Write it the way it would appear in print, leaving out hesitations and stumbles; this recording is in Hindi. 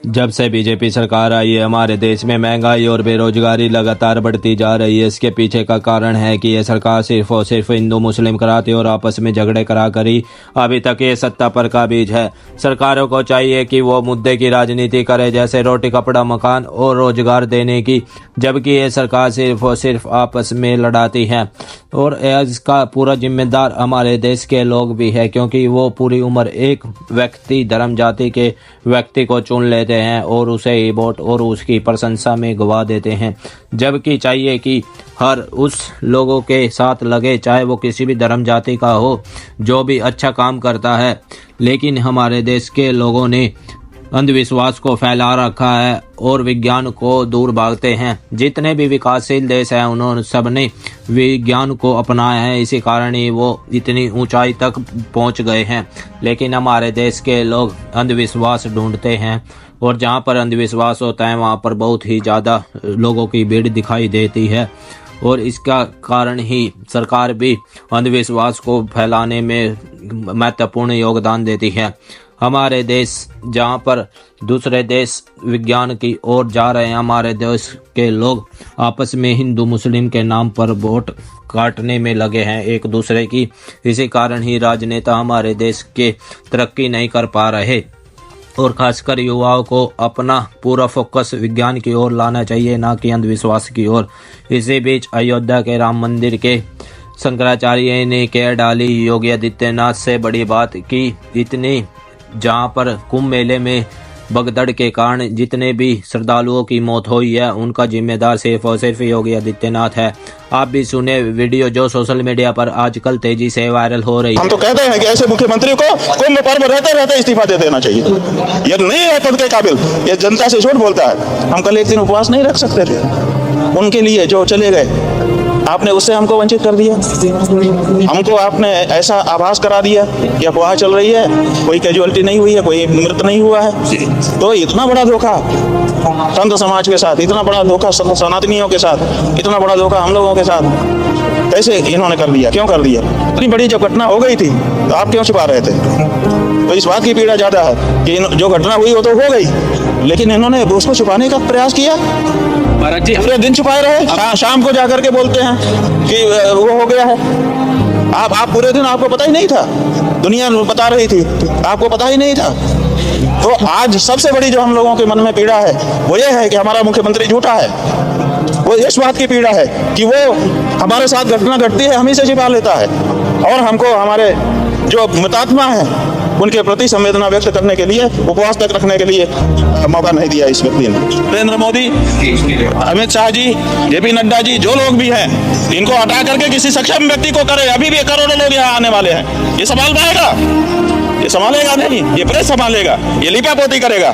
जब से बीजेपी सरकार आई है हमारे देश में महंगाई और बेरोजगारी लगातार बढ़ती जा रही है। इसके पीछे का कारण है कि यह सरकार सिर्फ और सिर्फ हिंदू मुस्लिम कराती और आपस में झगड़े करा करी अभी तक ये सत्ता पर काबिज है। सरकारों को चाहिए कि वो मुद्दे की राजनीति करे, जैसे रोटी कपड़ा मकान और रोजगार देने की, जबकि ये सरकार सिर्फ और सिर्फ आपस में लड़ाती है। और इसका पूरा जिम्मेदार हमारे देश के लोग भी है, क्योंकि वो पूरी उम्र एक व्यक्ति धर्म जाति के व्यक्ति को चुन लेते हैं और उसे ही वोट और उसकी प्रशंसा में गवा देते हैं। जबकि चाहिए कि हर उस लोगों के साथ लगे, चाहे वो किसी भी धर्म जाति का हो, जो भी अच्छा काम करता है। लेकिन हमारे देश के लोगों ने अंधविश्वास को फैला रखा है और विज्ञान को दूर भागते हैं। जितने भी विकासशील देश हैं उन्होंने सबने विज्ञान को अपनाया है, इसी कारण ही वो इतनी ऊंचाई तक पहुंच गए हैं। लेकिन हमारे देश के लोग अंधविश्वास ढूंढते हैं और जहां पर अंधविश्वास होता है वहां पर बहुत ही ज़्यादा लोगों की भीड़ दिखाई देती है। और इसका कारण ही सरकार भी अंधविश्वास को फैलाने में महत्वपूर्ण योगदान देती है। हमारे देश जहाँ पर दूसरे देश विज्ञान की ओर जा रहे हैं, हमारे देश के लोग आपस में हिंदू मुस्लिम के नाम पर वोट काटने में लगे हैं एक दूसरे की। इसी कारण ही राजनेता हमारे देश के तरक्की नहीं कर पा रहे और खासकर युवाओं को अपना पूरा फोकस विज्ञान की ओर लाना चाहिए, ना कि अंधविश्वास की ओर। इसी बीच अयोध्या के राम मंदिर के शंकराचार्य ने कह डाली योगी आदित्यनाथ से बड़ी बात की। इतनी जहां पर कुंभ मेले में भगदड़ के कारण जितने भी श्रद्धालुओं की मौत हुई है, उनका जिम्मेदार सिर्फ और सिर्फ योगी आदित्यनाथ है। आप भी सुने वीडियो जो सोशल मीडिया पर आजकल तेजी से वायरल हो रही है। हम तो कहते हैं कि ऐसे मुख्यमंत्री को कुंभ पर्व रहते रहते इस्तीफा दे देना चाहिए। ये नहीं है पद के काबिल, ये जनता से झूठ बोलता है। हम कल एक दिन उपवास नहीं रख सकते थे उनके लिए जो चले गए, आपने उससे हमको वंचित कर दिया। हमको आपने ऐसा आभास करा दिया कि अफवाह चल रही है, कोई कैजुअलिटी नहीं हुई है, कोई मृत नहीं हुआ है। तो इतना बड़ा धोखा संत समाज के साथ, इतना बड़ा धोखा सनातनियों के साथ, इतना बड़ा धोखा हम लोगों के साथ कैसे इन्होंने कर दिया? क्यों कर दिया? इतनी बड़ी जब घटना हो गई थी तो आप क्यों छुपा रहे थे? तो इस बात की पीड़ा ज्यादा है कि जो घटना हुई वो तो हो गई, लेकिन इन्होंने उसको छुपाने का प्रयास किया। जी पूरे दिन छुपाए रहे, शाम को जाकर के बोलते हैं कि वो हो गया है। आप पूरे दिन आपको पता ही नहीं था, दुनिया बता रही थी, आपको पता ही नहीं था। तो आज सबसे बड़ी जो हम लोगों के मन में पीड़ा है वो ये है कि हमारा मुख्यमंत्री झूठा है। वो इस बात की पीड़ा है कि वो हमारे साथ घटना घटती है हम ही से छिपा लेता है और हमको हमारे जो मृतात्मा है उनके प्रति संवेदना व्यक्त करने के लिए, उपवास तक रखने के लिए मौका नहीं दिया इस व्यक्ति ने। नरेंद्र मोदी, अमित शाह जी, जेपी नड्डा जी, जो लोग भी हैं, इनको हटा करके किसी सक्षम व्यक्ति को करे। अभी भी करोड़ों लोग यहाँ आने वाले हैं, ये संभाल पाएगा? ये संभालेगा नहीं, ये प्रेस संभालेगा, ये लिपापोती करेगा।